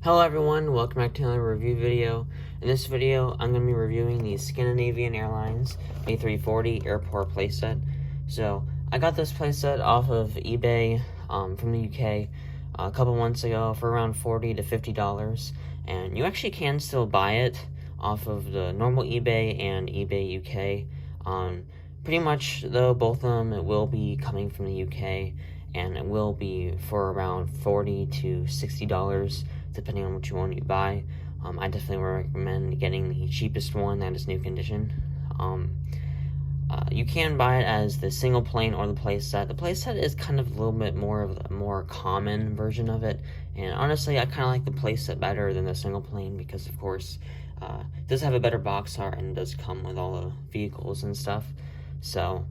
Hello everyone, welcome back to another review video. In this video, I'm going to be reviewing the Scandinavian Airlines A340 airport playset. So, I got this playset off of eBay from the UK a couple months ago for around $40 to $50, and you actually can still buy it off of the normal eBay and eBay UK. Pretty much, though, both of them it will be coming from the UK, and it will be for around $40 to $60 depending on what you want to buy. I definitely recommend getting the cheapest one that is new condition. You can buy it as the single plane or the playset. The playset is kind of a little bit more of a more common version of it, and honestly I kind of like the playset better than the single plane because of course it does have a better box art and it does come with all the vehicles and stuff. So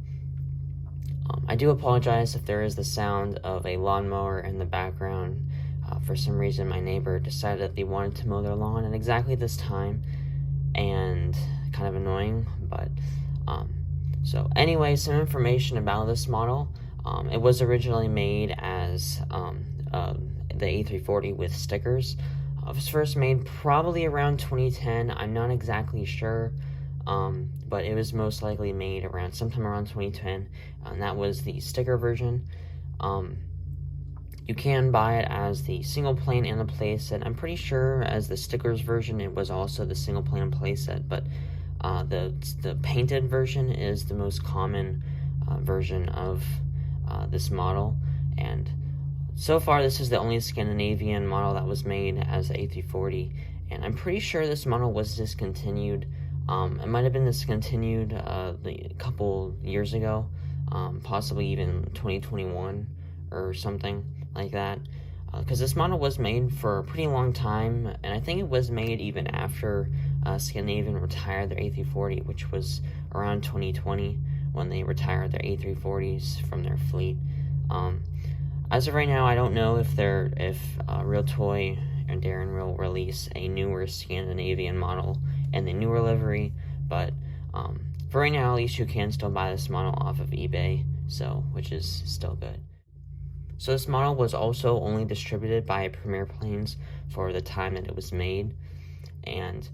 I do apologize if there is the sound of a lawnmower in the background. For some reason, my neighbor decided that they wanted to mow their lawn at exactly this time, and kind of annoying, but, so anyway, some information about this model. It was originally made as, the A340 with stickers. It was first made probably around 2010, I'm not exactly sure, but it was most likely made around sometime around 2010, and that was the sticker version. You can buy it as the single plane and the playset. I'm pretty sure as the stickers version it was also the single plane and playset, but the painted version is the most common version of this model, and so far this is the only Scandinavian model that was made as the A340, and I'm pretty sure this model was discontinued. It might have been discontinued a couple years ago, possibly even 2021 or something like that, because this model was made for a pretty long time, and I think it was made even after Scandinavian retired their A340, which was around 2020 when they retired their A340s from their fleet. As of right now, I don't know if Realtoy and Daron will release a newer Scandinavian model and the newer livery, but for right now, at least you can still buy this model off of eBay, so which is still good. So this model was also only distributed by Premier Planes for the time that it was made, and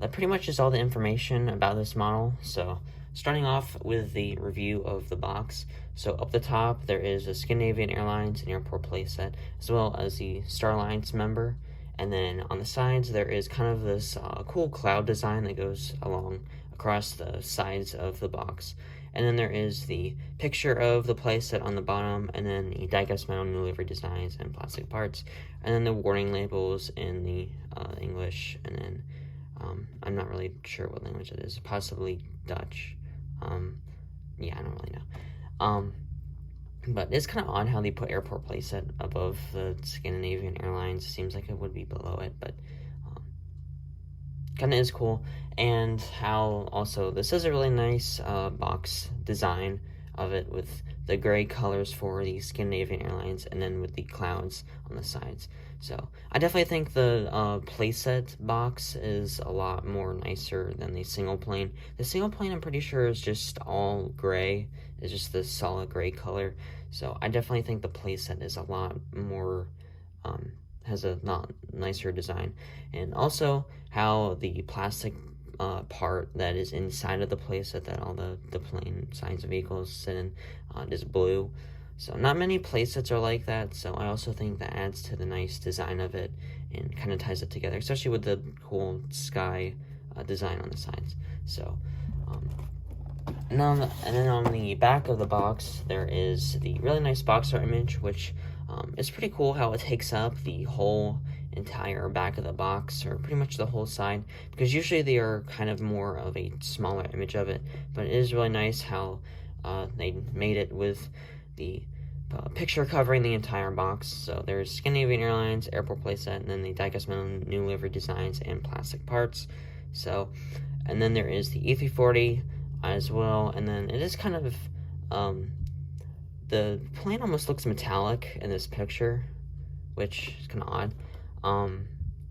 that pretty much is all the information about this model. So starting off with the review of the box. So up the top there is a Scandinavian Airlines and airport playset, as well as the Star Alliance member, and then on the sides there is kind of this cool cloud design that goes along across the sides of the box. And then there is the picture of the playset on the bottom, and then the die-cast metal new livery designs and plastic parts, and then the warning labels in the English, and then I'm not really sure what language it is, possibly Dutch. Yeah, I don't really know. But it's kind of odd how they put airport playset above the Scandinavian Airlines. It seems like it would be below it, but kind of is cool. And how also this is a really nice box design of it with the gray colors for the Scandinavian Airlines, and then with the clouds on the sides. So I definitely think the playset box is a lot more nicer than the single plane. The single plane I'm pretty sure is just all gray. It's just this solid gray color. So I definitely think the playset is a lot more has a lot nicer design. And also how the plastic part that is inside of the playset that all the plane signs of vehicles sit in is blue. So not many playsets are like that, so I also think that adds to the nice design of it and kind of ties it together, especially with the cool sky design on the sides. So and then on the back of the box there is the really nice box art image, which is pretty cool how it takes up the whole entire back of the box, or pretty much the whole side, because usually they are kind of more of a smaller image of it, but it is really nice how they made it with the picture covering the entire box. So there's Scandinavian Airlines, airport playset, and then the die-cast metal new livery designs and plastic parts. So, and then there is the A340 as well, and then it is kind of the plane almost looks metallic in this picture, which is kind of odd.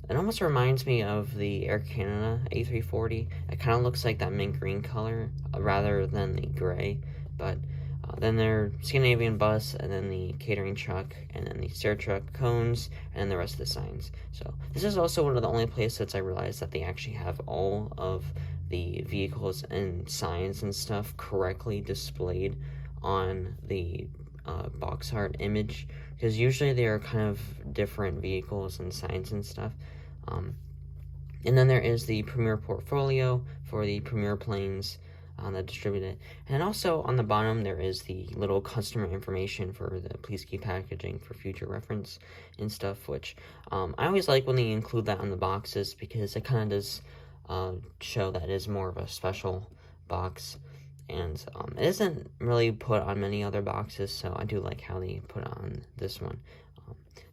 It almost reminds me of the Air Canada A340. It kind of looks like that mint green color rather than the gray, but Then their Scandinavian bus, and then the catering truck, and then the stair truck cones, and then the rest of the signs. So this is also one of the only places I realized that they actually have all of the vehicles and signs and stuff correctly displayed on the box art image, because usually they are kind of different vehicles and signs and stuff. And then there is the Premier portfolio for the Premier planes that distributed. And also on the bottom there is the little customer information for the please keep packaging for future reference and stuff, which I always like when they include that on the boxes, because it kind of does show that it is more of a special box. And it isn't really put on many other boxes, so I do like how they put it on this one.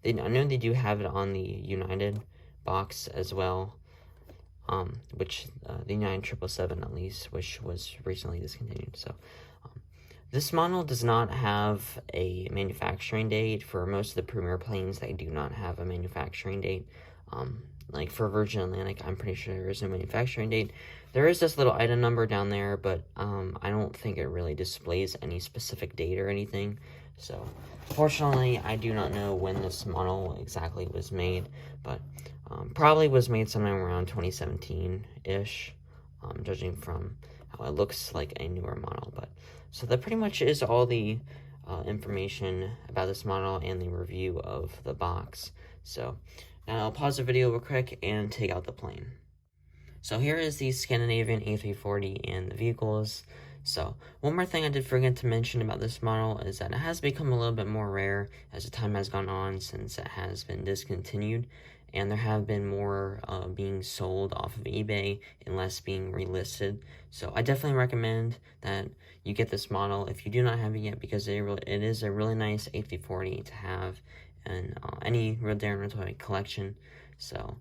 I know they do have it on the United box as well, which the 9777 at least, which was recently discontinued. So this model does not have a manufacturing date. For most of the Premier planes, they do not have a manufacturing date. Like for Virgin Atlantic, I'm pretty sure there is no manufacturing date. There is this little item number down there, but I don't think it really displays any specific date or anything. So fortunately, I do not know when this model exactly was made, but probably was made sometime around 2017-ish, judging from how it looks like a newer model. But so that pretty much is all the information about this model and the review of the box. So now I'll pause the video real quick and take out the plane. So here is the Scandinavian A340 and the vehicles. So one more thing I did forget to mention about this model is that it has become a little bit more rare as the time has gone on, since it has been discontinued, and there have been more being sold off of eBay and less being relisted. So I definitely recommend that you get this model if you do not have it yet, because it is a really nice A340 to have in any Daron Realtoy collection. So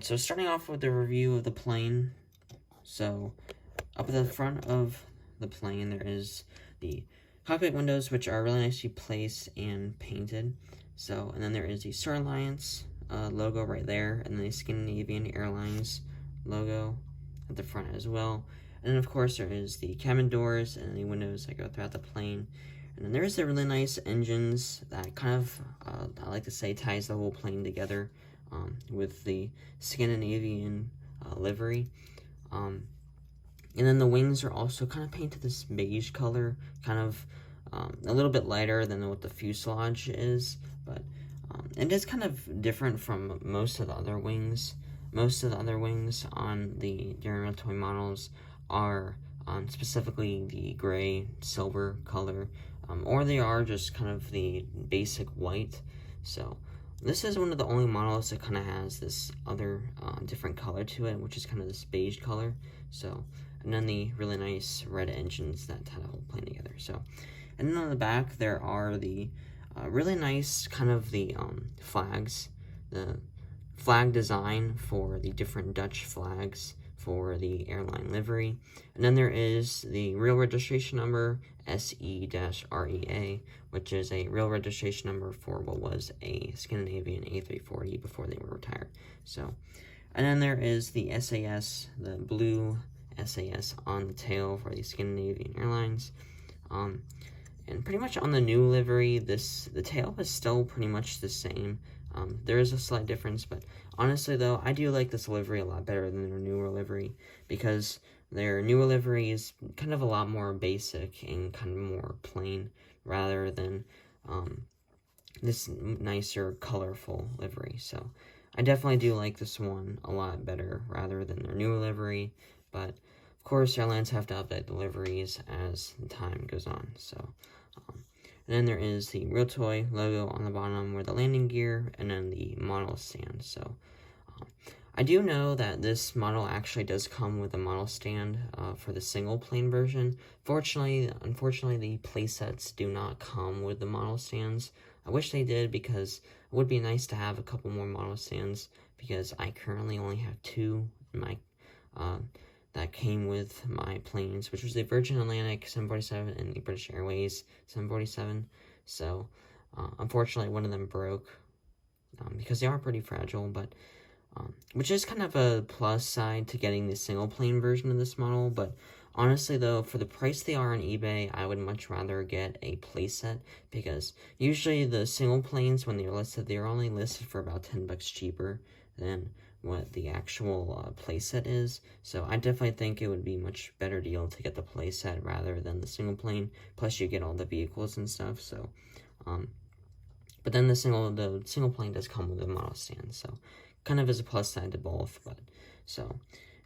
so starting off with the review of the plane. So up at the front of the plane there is the cockpit windows, which are really nicely placed and painted. So, and then there is the Star Alliance logo right there, and then the Scandinavian Airlines logo at the front as well. And then of course there is the cabin doors and the windows that go throughout the plane. And then there's the really nice engines that kind of, I like to say, ties the whole plane together with the Scandinavian livery. And then the wings are also kind of painted this beige color, kind of a little bit lighter than what the fuselage is, but it is kind of different from most of the other wings. Most of the other wings on the Daron Realtoy models are specifically the gray, silver color, or they are just kind of the basic white. So this is one of the only models that kind of has this other different color to it, which is kind of this beige color. So, and then the really nice red engines that tie the whole plane together. So, and then on the back there are the really nice kind of the flags, the flag design for the different Dutch flags for the airline livery. And then there is the real registration number, SE-REA, which is a real registration number for what was a Scandinavian A340 before they were retired. So, and then there is the SAS, the blue SAS on the tail for the Scandinavian Airlines. And pretty much on the new livery, the tail is still pretty much the same. There is a slight difference, but honestly though, I do like this livery a lot better than their newer livery, because their newer livery is kind of a lot more basic and kind of more plain, rather than this nicer, colorful livery. So I definitely do like this one a lot better rather than their newer livery, but of course airlines have to update the liveries as time goes on. So and then there is the Realtoy logo on the bottom with the landing gear, and then the model stand. So I do know that this model actually does come with a model stand for the single plane version. Unfortunately, the playsets do not come with the model stands. I wish they did, because it would be nice to have a couple more model stands, because I currently only have two in my that came with my planes, which was the Virgin Atlantic 747 and the British Airways 747. So, unfortunately, one of them broke, because they are pretty fragile, but, which is kind of a plus side to getting the single plane version of this model, but Honestly, though, for the price they are on eBay, I would much rather get a playset, because usually the single planes, when they're listed, they're only listed for about 10 bucks cheaper than what the actual playset is. So I definitely think it would be a much better deal to get the playset rather than the single plane. Plus, you get all the vehicles and stuff. So, but then the single plane does come with a model stand, so kind of is a plus side to both. But so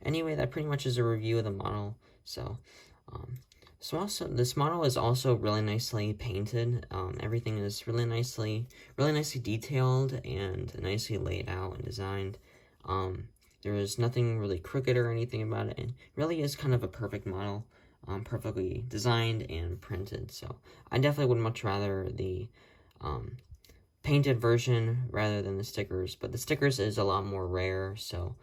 anyway, that pretty much is a review of the model. So also this model is also really nicely painted. Everything is really nicely detailed and nicely laid out and designed. There is nothing really crooked or anything about it. It really is kind of a perfect model, perfectly designed and printed. So I definitely would much rather the painted version rather than the stickers, but the stickers is a lot more rare, so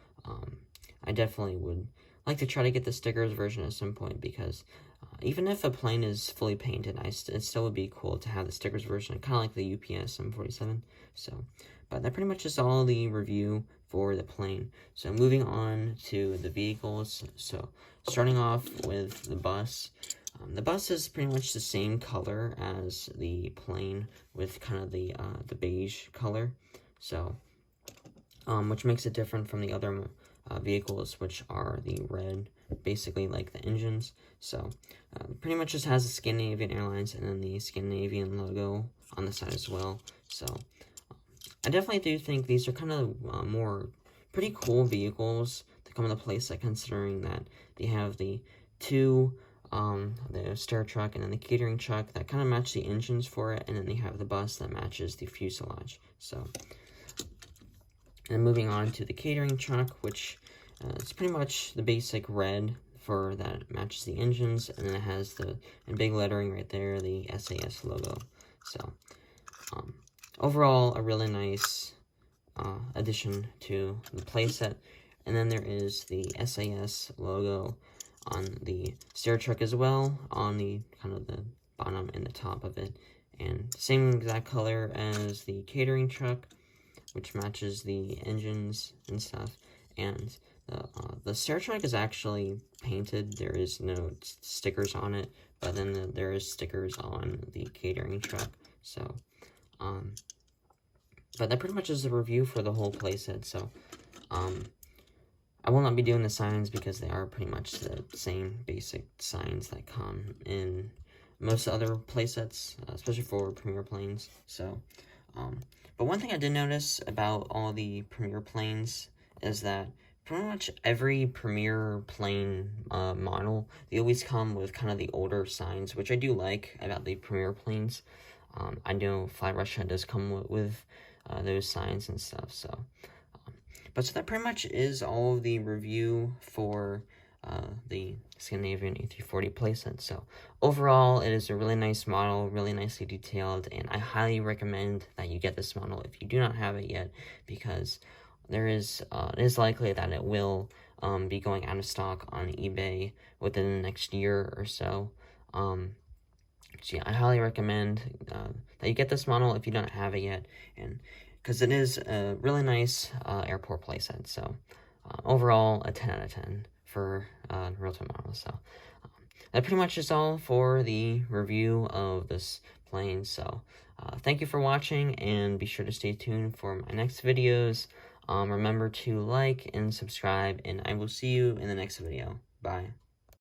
I definitely would like to try to get the stickers version at some point, because even if a plane is fully painted, it still would be cool to have the stickers version, kind of like the UPS 747. So, but that pretty much is all the review for the plane. So moving on to the vehicles. So starting off with the bus. The bus is pretty much the same color as the plane, with kind of the beige color. So, which makes it different from the other vehicles, which are the red, basically like the engines. So, pretty much just has the Scandinavian Airlines and then the Scandinavian logo on the side as well. So, I definitely do think these are kind of more pretty cool vehicles to come into place, like considering that they have the two the stair truck and then the catering truck that kind of match the engines for it, and then they have the bus that matches the fuselage. So, and moving on to the catering truck, which it's pretty much the basic red for that matches the engines, and then it has in big lettering right there, the SAS logo. So, overall, a really nice addition to the playset. And then there is the SAS logo on the stair truck as well, on the kind of the bottom and the top of it, and same exact color as the catering truck, which matches the engines and stuff. And the stair truck is actually painted. There is no stickers on it, but then there is stickers on the catering truck. So but that pretty much is the review for the whole playset. So I will not be doing the signs because they are pretty much the same basic signs that come in most other playsets, especially for Premier planes. So, but one thing I did notice about all the Premier planes is that pretty much every Premier plane model, they always come with kind of the older signs, which I do like about the Premier planes. I know Fly Russia does come with those signs and stuff, so. But so that pretty much is all of the review for the Scandinavian A340 playset. So overall, it is a really nice model, really nicely detailed, and I highly recommend that you get this model if you do not have it yet, because it is likely that it will be going out of stock on eBay within the next year or so. So yeah, I highly recommend that you get this model if you don't have it yet, and because it is a really nice airport playset. So overall, a 10 out of 10 for Realtoy model. So that pretty much is all for the review of this plane. So thank you for watching, and be sure to stay tuned for my next videos. Remember to like and subscribe, and I will see you in the next video. Bye.